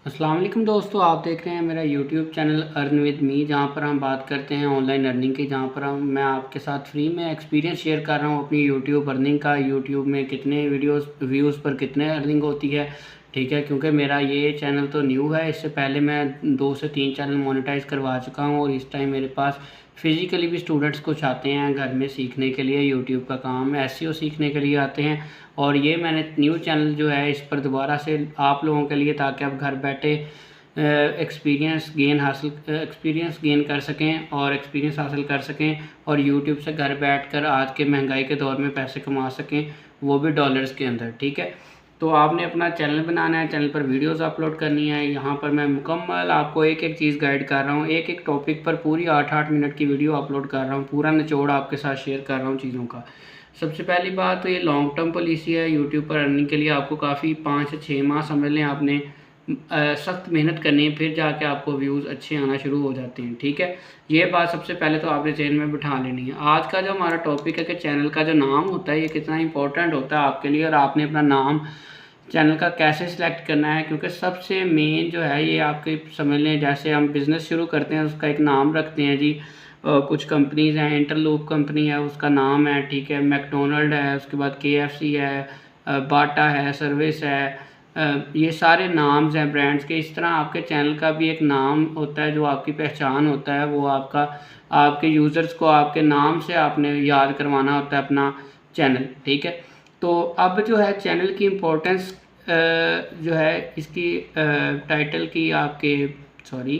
अस्सलाम वालेकुम दोस्तों, आप देख रहे हैं मेरा YouTube channel earn with me, जहाँ पर हम बात करते हैं ऑनलाइन अर्निंग की। जहाँ पर मैं आपके साथ फ्री में एक्सपीरियंस शेयर कर रहा हूँ अपनी यूट्यूब अर्निंग का। यूट्यूब में कितने वीडियोस व्यूज़ पर कितने अर्निंग होती है, ठीक है। क्योंकि मेरा ये चैनल तो न्यू है, इससे पहले मैं 2 से 3 चैनल मोनेटाइज़ करवा चुका हूँ और इस टाइम मेरे पास फ़िज़िकली भी स्टूडेंट्स कुछ आते हैं घर में सीखने के लिए। यूट्यूब का काम एसईओ सीखने के लिए आते हैं और ये मैंने न्यू चैनल जो है इस पर दोबारा से आप लोगों के लिए, ताकि आप घर बैठे एक्सपीरियंस गेन कर सकें और एक्सपीरियंस हासिल कर सकें और यूट्यूब से घर बैठकर आज के महंगाई के दौर में पैसे कमा सकें, वो भी डॉलर्स के अंदर, ठीक है। तो आपने अपना चैनल बनाना है, चैनल पर वीडियोस अपलोड करनी है। यहाँ पर मैं मुकम्मल आपको एक एक चीज़ गाइड कर रहा हूँ, एक एक टॉपिक पर पूरी 8-8 मिनट की वीडियो अपलोड कर रहा हूँ, पूरा निचोड़ आपके साथ शेयर कर रहा हूँ चीज़ों का। सबसे पहली बात तो ये लॉन्ग टर्म पॉलिसी है यूट्यूब पर अर्निंग के लिए। आपको काफ़ी 5 से 6 माह समझ लें, आपने सख्त मेहनत करनी है, फिर जाके आपको व्यूज़ अच्छे आना शुरू हो जाते हैं, ठीक है। ये बात सबसे पहले तो आपने चैनल में बिठा लेनी है। आज का जो हमारा टॉपिक है कि चैनल का जो नाम होता है ये कितना इंपॉर्टेंट होता है आपके लिए, और आपने अपना नाम चैनल का कैसे सिलेक्ट करना है। क्योंकि सबसे मेन जो है ये आपके समझ लें, जैसे हम बिज़नेस शुरू करते हैं उसका एक नाम रखते हैं जी। कुछ कंपनीज़ हैं, इंटरलूप कंपनी है उसका नाम है, ठीक है। मैकडोनल्ड है, उसके बाद केएफसी है, बाटा है, सर्विस है, ये सारे नाम्स हैं ब्रांड्स के। इस तरह आपके चैनल का भी एक नाम होता है जो आपकी पहचान होता है, वो आपका आपके यूज़र्स को आपके नाम से आपने याद करवाना होता है अपना चैनल, ठीक है। तो अब जो है चैनल की इम्पोर्टेंस जो है इसकी टाइटल की आपके सॉरी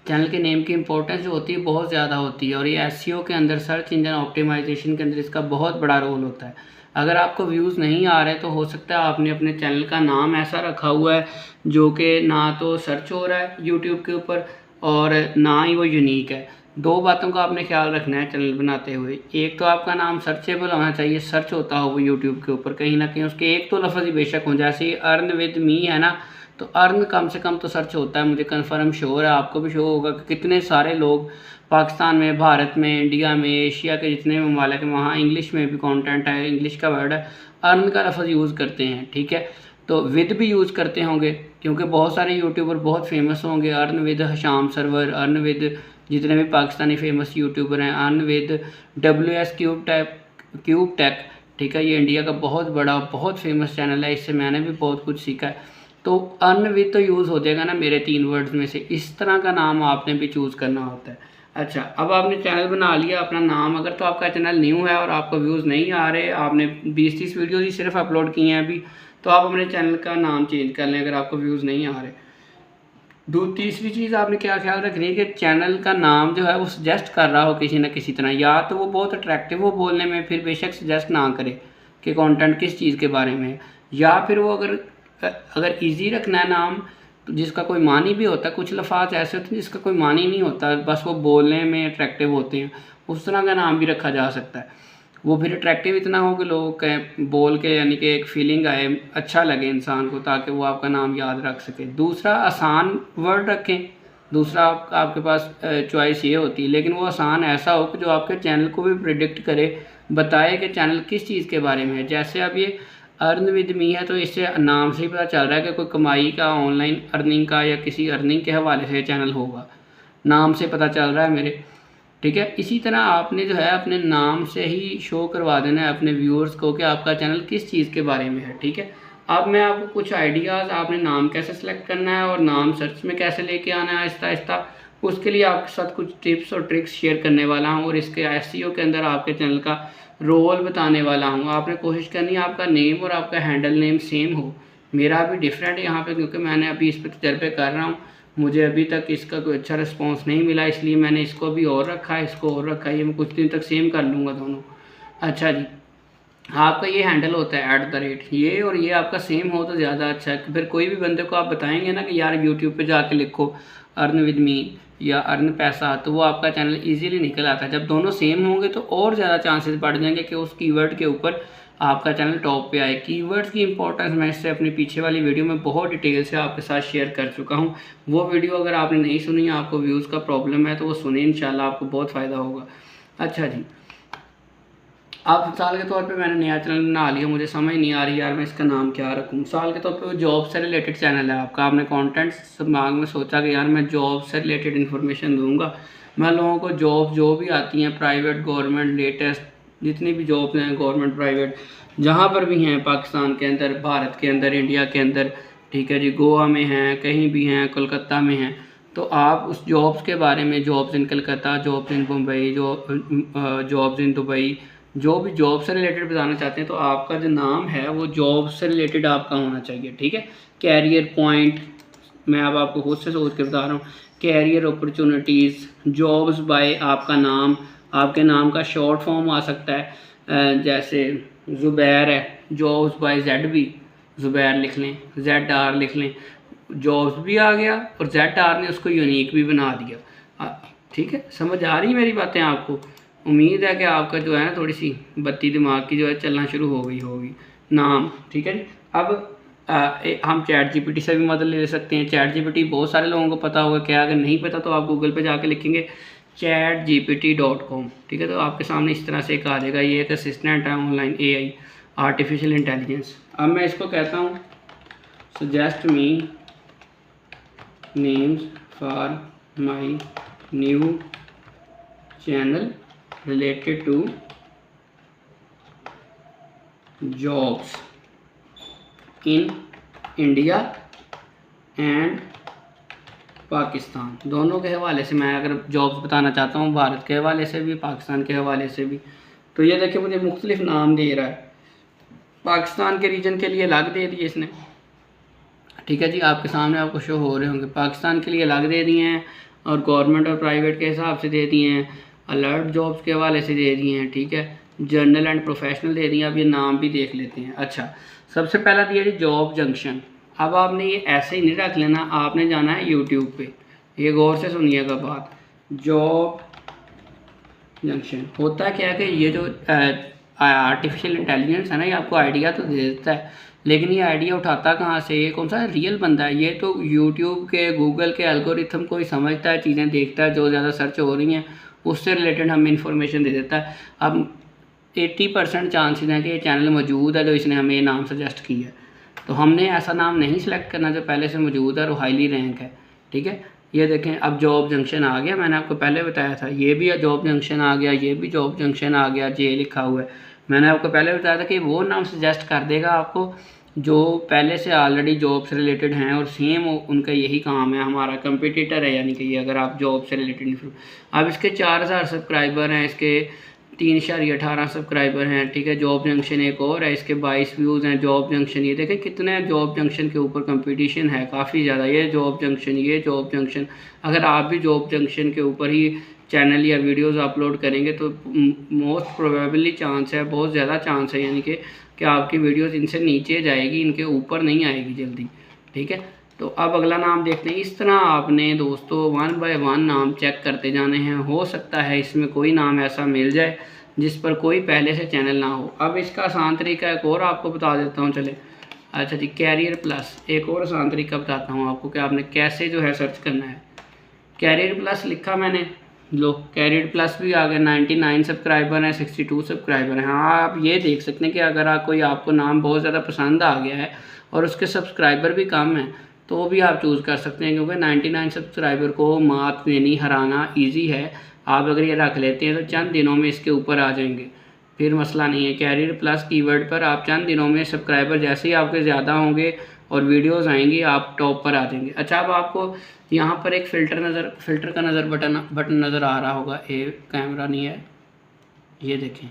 चैनल के नेम की इम्पोर्टेंस जो होती है बहुत ज़्यादा होती है, और ये एसईओ के अंदर, सर्च इंजन ऑप्टिमाइजेशन के अंदर इसका बहुत बड़ा रोल होता है। अगर आपको व्यूज़ नहीं आ रहे तो हो सकता है आपने अपने चैनल का नाम ऐसा रखा हुआ है जो कि ना तो सर्च हो रहा है यूट्यूब के ऊपर और ना ही वो यूनिक है। दो बातों का आपने ख्याल रखना है चैनल बनाते हुए। एक तो आपका नाम सर्चेबल होना चाहिए, सर्च होता हो वो यूट्यूब के ऊपर कहीं ना कहीं, उसके एक तो लफ्ज़ ही बेशक हो, जैसे ही अर्न विद मी है ना, तो अर्न कम से कम तो सर्च होता है। मुझे कन्फर्म श्योर है, आपको भी शो होगा कि कितने सारे लोग पाकिस्तान में, भारत में, इंडिया में, एशिया के जितने ममालिक हैं वहाँ इंग्लिश में भी कंटेंट है, इंग्लिश का वर्ड है, अर्न का लफ्ज़ यूज़ करते हैं, ठीक है। तो विद भी यूज़ करते होंगे क्योंकि बहुत सारे यूट्यूबर बहुत फेमस होंगे। Earn with Hasham Sarwar, earn with जितने भी पाकिस्तानी फेमस यूट्यूबर हैं, earn with WS cube tech, ठीक है। ये इंडिया का बहुत बड़ा बहुत फेमस चैनल है, इससे मैंने भी बहुत कुछ सीखा है। तो अर्न विद तो यूज़ हो जाएगा ना मेरे 3 वर्ड्स में से, इस तरह का नाम आपने भी चूज़ करना होता है। अच्छा, अब आपने चैनल बना लिया अपना नाम, अगर तो आपका चैनल न्यू है और आपको व्यूज़ नहीं आ रहे, आपने 20-30 वीडियोज़ ही सिर्फ अपलोड किए हैं अभी, तो आप अपने चैनल का नाम चेंज कर लें अगर आपको व्यूज़ नहीं आ रहे। तीसरी चीज़ आपने क्या ख्याल रखनी है कि चैनल का नाम जो है वो सजेस्ट कर रहा हो किसी न किसी तरह, या तो वो बहुत अट्रैक्टिव हो बोलने में, फिर बेशक सजेस्ट ना करे कि कंटेंट किस चीज़ के बारे में है, या फिर वो अगर इजी रखना है नाम तो जिसका कोई मानी भी होता है। कुछ लफ्ज़ ऐसे होते हैं जिसका कोई मानी नहीं होता, बस वो बोलने में अट्रैक्टिव होते हैं, उस तरह का नाम भी रखा जा सकता है। वो फिर अट्रैक्टिव इतना हो कि लोग कहें बोल के, यानी कि एक फीलिंग आए, अच्छा लगे इंसान को, ताकि वो आपका नाम याद रख सके। दूसरा, आसान वर्ड रखें। दूसरा आपके पास चॉइस ये होती है, लेकिन वो आसान ऐसा हो कि जो आपके चैनल को भी प्रिडिक्ट करे, बताए कि चैनल किस चीज़ के बारे में है। जैसे अब ये अर्न विद मी है तो इससे नाम से ही पता चल रहा है कि कोई कमाई का, ऑनलाइन अर्निंग का या किसी अर्निंग के हवाले से चैनल होगा, नाम से पता चल रहा है मेरे, ठीक है। इसी तरह आपने जो है अपने नाम से ही शो करवा देना है अपने व्यूअर्स को कि आपका चैनल किस चीज़ के बारे में है, ठीक है। अब मैं आपको कुछ आइडियाज़, आपने नाम कैसे सेलेक्ट करना है और नाम सर्च में कैसे लेके आना है आहिस्ता आहिस्ता, उसके लिए आपके साथ कुछ टिप्स और ट्रिक्स शेयर करने वाला हूँ और इसके एसईओ के अंदर आपके चैनल का रोल बताने वाला हूँ। आपने कोशिश करनी है आपका नेम और आपका हैंडल नेम सेम हो। मेरा भी डिफरेंट है यहाँ पे, क्योंकि मैंने अभी इस पर तजर्बे कर रहा हूँ, मुझे अभी तक इसका कोई अच्छा रिस्पांस नहीं मिला, इसलिए मैंने इसको भी और रखा है, इसको और रखा है। ये मैं कुछ दिन तक सेम कर लूँगा दोनों। अच्छा जी, आपका ये हैंडल होता है @ ये, और ये आपका सेम हो तो ज़्यादा अच्छा है। फिर कोई भी बंदे को आप बताएंगे ना कि यार यूट्यूब पे जाके लिखो अर्न विद मी या अर्न पैसा, तो वो आपका चैनल इजीली निकल आता है। जब दोनों सेम होंगे तो और ज़्यादा चांसेस बढ़ जाएंगे कि उस कीवर्ड के ऊपर आपका चैनल टॉप पे आए। कीवर्ड्स की इंपॉर्टेंस मैं इससे अपनी पीछे वाली वीडियो में बहुत डिटेल से आपके साथ शेयर कर चुका हूँ। वो वीडियो अगर आपने नहीं सुनी, आपको व्यूज़ का प्रॉब्लम है, तो वो सुने, इंशाल्लाह आपको बहुत फ़ायदा होगा। अच्छा जी, अब मिसाल के तौर पे मैंने नया चैनल बना लिया, मुझे समझ नहीं आ रही यार मैं इसका नाम क्या रखूँ। मिसाल के तौर पे वो जॉब से रिलेटेड चैनल है आपका, आपने कंटेंट दिमाग में सोचा कि यार मैं जॉब से रिलेटेड इन्फॉर्मेशन दूंगा, मैं लोगों को जॉब जो भी आती हैं प्राइवेट गवर्नमेंट लेटेस्ट जितनी भी जॉब्स हैं गवर्नमेंट प्राइवेट जहाँ पर भी हैं पाकिस्तान के अंदर, भारत के अंदर, इंडिया के अंदर, ठीक है जी, गोवा में हैं, कहीं भी हैं, कोलकाता में हैं, तो आप उस जॉब्स के बारे में, jobs in Calcutta, jobs in Mumbai, jobs in Dubai, जो भी जॉब से रिलेटेड बताना चाहते हैं तो आपका जो नाम है वो जॉब से रिलेटेड आपका होना चाहिए, ठीक है। कैरियर पॉइंट, मैं अब आपको खुद से सोच के बता रहा हूँ, कैरियर अपॉर्चुनिटीज़, जॉब्स बाय आपका नाम, आपके नाम का शॉर्ट फॉर्म आ सकता है, जैसे ज़ुबैर है, जॉब्स बाय ZB, ज़ुबैर लिख लें, ZR लिख लें, जॉब्स भी आ गया और ZR ने उसको यूनिक भी बना दिया। ठीक है, समझ आ रही है मेरी बातें आपको? उम्मीद है कि आपका जो है ना थोड़ी सी बत्ती दिमाग की जो है चलना शुरू हो गई होगी। नाम, ठीक है जी। अब हम चैट GPT से भी मदद ले सकते हैं। चैट GPT बहुत सारे लोगों को पता होगा, क्या अगर नहीं पता तो आप गूगल पे जाके लिखेंगे chatgpt.com, ठीक है, तो आपके सामने इस तरह से एक आ जाएगा। ये एक असिस्टेंट है ऑनलाइन AI, आर्टिफिशियल इंटेलिजेंस। अब मैं इसको कहता हूँ suggest me names for my new channel related to jobs in India and Pakistan, दोनों के हवाले से मैं अगर जॉब्स बताना चाहता हूँ, भारत के हवाले से भी, पाकिस्तान के हवाले से भी। तो ये देखिए मुझे मुख्तलिफ नाम दे रहा है, पाकिस्तान के रीजन के लिए अलग दे दिए इसने, ठीक है जी, आपके सामने आपको शो हो रहे होंगे। पाकिस्तान के लिए अलग दे दिए हैं और गवर्नमेंट और प्राइवेट के हिसाब से दे दिए हैं, अलर्ट जॉब्स के हवाले से दे दिए हैं, ठीक है, जर्नल एंड प्रोफेशनल दे दिए हैं। अब ये नाम भी देख लेते हैं। अच्छा, सबसे पहला दिया जी जॉब जंक्शन। अब आपने ये ऐसे ही नहीं रख लेना, आपने जाना है यूट्यूब पे, ये गौर से सुनिएगा बात। जॉब जंक्शन होता क्या है कि ये जो आर्टिफिशियल इंटेलिजेंस है ना, ये आपको आइडिया तो दे देता है, लेकिन ये आइडिया उठाता कहाँ से, ये कौन सा रियल बंदा है, ये तो यूट्यूब के, गूगल के एल्गोरिथम को ही समझता है, चीज़ें देखता है, जो ज़्यादा सर्च हो रही हैं उससे रिलेटेड हमें इन्फॉर्मेशन दे देता है। अब 80% चांसेस हैं कि ये चैनल मौजूद है जो इसने हमें ये नाम सजेस्ट किया है, तो हमने ऐसा नाम नहीं सेलेक्ट करना जो पहले से मौजूद है और हाईली रैंक है, ठीक है। ये देखें अब जॉब जंक्शन आ गया, मैंने आपको पहले बताया था, ये भी जॉब जंक्शन आ गया, ये भी जॉब जंक्शन आ गया, जे लिखा हुआ है। मैंने आपको पहले बताया था कि वो नाम सजेस्ट कर देगा आपको जो पहले से ऑलरेडी जॉब से रिलेटेड हैं और सेम उनका यही काम है, हमारा कंपटीटर है, यानी कि ये अगर आप जॉब से रिलेटेड। अब इसके 4000 सब्सक्राइबर हैं, इसके 3.18 सब्सक्राइबर हैं, ठीक है। जॉब जंक्शन एक और है, इसके 22 व्यूज़ हैं। जॉब जंक्शन, ये देखें कितने जॉब जंक्शन के ऊपर कंपटीशन है, काफ़ी ज़्यादा। ये जॉब जंक्शन, ये जॉब जंक्शन, अगर आप भी जॉब जंक्शन के ऊपर ही चैनल या वीडियोस अपलोड करेंगे तो मोस्ट प्रोबेबली चांस है, बहुत ज़्यादा चांस है, यानी कि आपकी वीडियोस इनसे नीचे जाएगी, इनके ऊपर नहीं आएगी जल्दी, ठीक है। तो अब अगला नाम देखते हैं। इस तरह आपने दोस्तों 1 बाय 1 नाम चेक करते जाने हैं। हो सकता है इसमें कोई नाम ऐसा मिल जाए जिस पर कोई पहले से चैनल ना हो। अब इसका आसान तरीका एक और आपको बता देता हूँ, चले। अच्छा जी, कैरियर प्लस, एक और आसान तरीका बताता हूँ आपको कि आपने कैसे जो है सर्च करना है। कैरियर प्लस लिखा मैंने, लो कैरियर प्लस भी आ गया। 99 सब्सक्राइबर हैं, 62 सब्सक्राइबर हैं। हाँ, आप ये देख सकते हैं कि अगर कोई आपको नाम बहुत ज़्यादा पसंद आ गया है और उसके सब्सक्राइबर भी कम हैं तो भी आप चूज़ कर सकते हैं, क्योंकि 99 सब्सक्राइबर को मात देनी, हराना ईजी है। आप अगर ये रख लेते हैं तो चंद दिनों में इसके ऊपर आ जाएंगे, फिर मसला नहीं है। कैरियर प्लस कीवर्ड पर आप चंद दिनों में सब्सक्राइबर जैसे ही आपके ज़्यादा होंगे और वीडियोस आएंगी आप टॉप पर आ जाएंगे। अच्छा, अब आपको यहाँ पर एक फ़िल्टर का बटन नज़र आ रहा होगा। ये कैमरा नहीं है, ये देखें,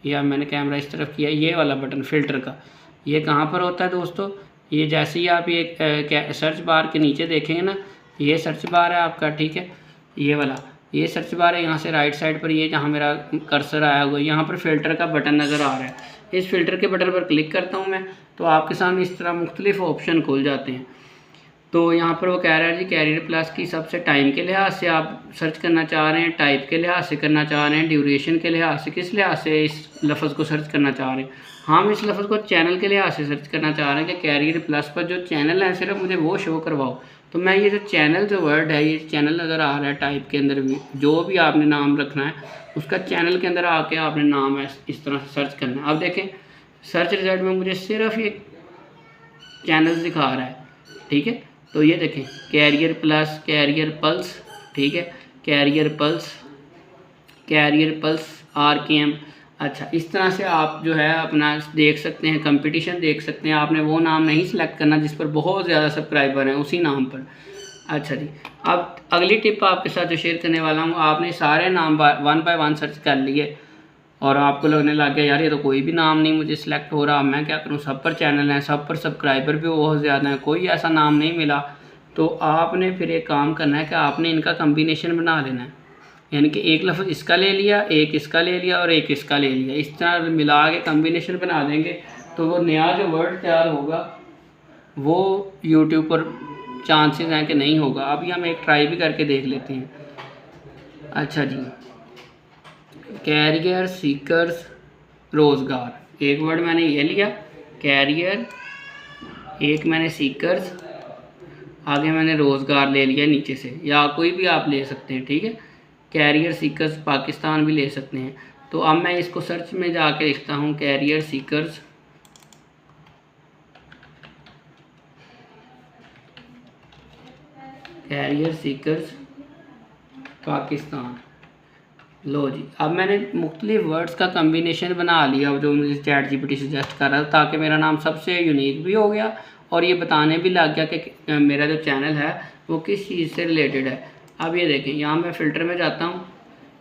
ये अब मैंने कैमरा इस तरफ किया, ये वाला बटन फ़िल्टर का, ये कहाँ पर होता है दोस्तों? ये जैसे ही आप ये सर्च बार के नीचे देखेंगे ना, ये सर्च बार है आपका, ठीक है, ये वाला, ये सर्च बार है। यहाँ से राइट साइड पर ये जहाँ मेरा कर्सर आया हुआ है, यहाँ पर फ़िल्टर का बटन नज़र आ रहा है। इस फ़िल्टर के बटन पर क्लिक करता हूँ मैं, तो आपके सामने इस तरह मुख्तलिफ ऑप्शन खुल जाते हैं। तो यहाँ पर वो कह रहा है जी कैरियर प्लस की सबसे टाइम के लिहाज से आप सर्च करना चाह रहे हैं, टाइप के लिहाज से करना चाह रहे हैं, ड्यूरेशन के लिहाज से, किस लिहाज से इस लफ्ज़ को सर्च करना चाह रहे हैं। हम इस लफ्ज़ को चैनल के लिहाज से सर्च करना चाह रहे हैं कि कैरियर प्लस पर जो चैनल है सिर्फ मुझे वो शो करवाओ। तो मैं ये जो चैनल जो वर्ड है, ये चैनल नज़र आ रहा है टाइप के अंदर भी, जो भी आपने नाम रखना है उसका चैनल के अंदर आके आपने नाम है इस तरह से सर्च करना है। अब देखें सर्च रिजल्ट में मुझे सिर्फ ये चैनल दिखा रहा है, ठीक है। तो ये देखें कैरियर प्लस, कैरियर पल्स, ठीक है, कैरियर पल्स RKM। अच्छा, इस तरह से आप जो है अपना देख सकते हैं, कंपटीशन देख सकते हैं। आपने वो नाम नहीं सिलेक्ट करना जिस पर बहुत ज़्यादा सब्सक्राइबर हैं, उसी नाम पर। अच्छा जी, अब अगली टिप आपके साथ जो शेयर करने वाला हूँ, आपने सारे नाम 1 बाय 1 सर्च कर लिए और आपको लगने लग गया यार ये तो कोई भी नाम नहीं मुझे सिलेक्ट हो रहा, मैं क्या करूँ, सब पर चैनल हैं, सब पर सब्सक्राइबर भी बहुत ज़्यादा हैं, कोई ऐसा नाम नहीं मिला। तो आपने फिर एक काम करना है कि आपने इनका कम्बिनेशन बना लेना है, यानी कि एक लफ्ज़ इसका ले लिया, एक इसका ले लिया और एक इसका ले लिया, इस तरह मिला के कम्बिनेशन बना देंगे तो वो नया जो वर्ड तैयार होगा वो यूट्यूब पर चांसेस हैं कि नहीं होगा। अभी हम एक ट्राई भी करके देख लेते हैं। अच्छा जी, कैरियर सीकर्स रोज़गार, एक वर्ड मैंने ये लिया कैरियर, एक मैंने सीकर्स, आगे मैंने रोज़गार ले लिया नीचे से, या कोई भी आप ले सकते हैं, ठीक है। कैरियर सीकर्स पाकिस्तान भी ले सकते हैं। तो अब मैं इसको सर्च में जाके लिखता हूँ कैरियर सीकर्स, पाकिस्तान। लो जी, अब मैंने मुख्तलिफ वर्ड्स का कम्बिनेशन बना लिया जो मुझे ChatGPT सजेस्ट कर रहा था, ताकि मेरा नाम सबसे यूनिक भी हो गया और ये बताने भी लग गया कि मेरा जो चैनल है वो किस चीज़ से रिलेटेड है। अब ये देखें, यहाँ मैं फ़िल्टर में जाता हूँ,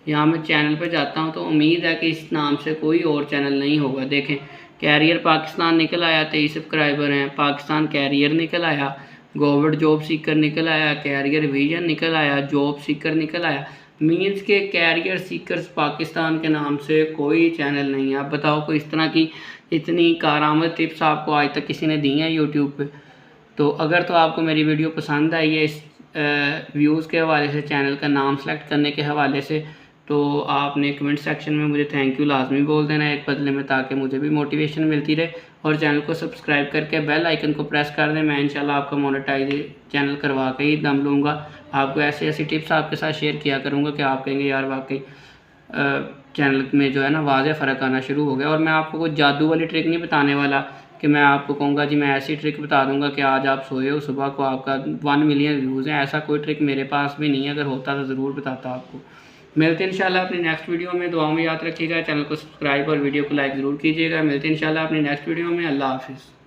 यहाँ मैं चैनल पर जाता हूँ, तो उम्मीद है कि इस नाम से कोई और चैनल नहीं होगा। देखें कैरियर पाकिस्तान निकल आया, 23 सब्सक्राइबर हैं, पाकिस्तान कैरियर निकल आया, गवर्नमेंट जॉब सीकर निकल आया, कैरियर विजन निकल आया, जॉब सीकर निकल आया। मीन्स के कैरियर सीकर्स पाकिस्तान के नाम से कोई चैनल नहीं है। आप बताओ कोई इस तरह की इतनी कारआमद टिप्स आपको आज तक किसी ने दी हैं यूट्यूब पे। तो अगर तो आपको मेरी वीडियो पसंद आई है इस व्यूज़ के हवाले से, चैनल का नाम सेलेक्ट करने के हवाले से, तो आपने कमेंट सेक्शन में मुझे थैंक यू लाजमी बोल देना एक बदले में, ताकि मुझे भी मोटिवेशन मिलती रहे। और चैनल को सब्सक्राइब करके बेल आइकन को प्रेस कर दें। मैं इंशाल्लाह आपका मोनेटाइज चैनल करवा के ही दम लूँगा। आपको ऐसी ऐसी टिप्स आपके साथ शेयर किया करूँगा कि आप कहेंगे यार वाकई चैनल में जो है ना वाज़ेह फ़र्क आना शुरू हो गया। और मैं आपको कोई जादू वाली ट्रिक नहीं बताने वाला कि मैं आपको कहूँगा जी मैं ऐसी ट्रिक बता दूँगा कि आज आप सोए हो सुबह को आपका 1 मिलियन व्यूज़ हैं। ऐसा कोई ट्रिक मेरे पास भी नहीं है, अगर होता तो ज़रूर बताता आपको। मिलते हैं इंशाल्लाह अपनी नेक्स्ट वीडियो में। दुआओं में याद रखिएगा, चैनल को सब्सक्राइब और वीडियो को लाइक ज़रूर कीजिएगा। मिलते हैं इंशाल्लाह अपनी नेक्स्ट वीडियो में। अल्लाह हाफ़िज़।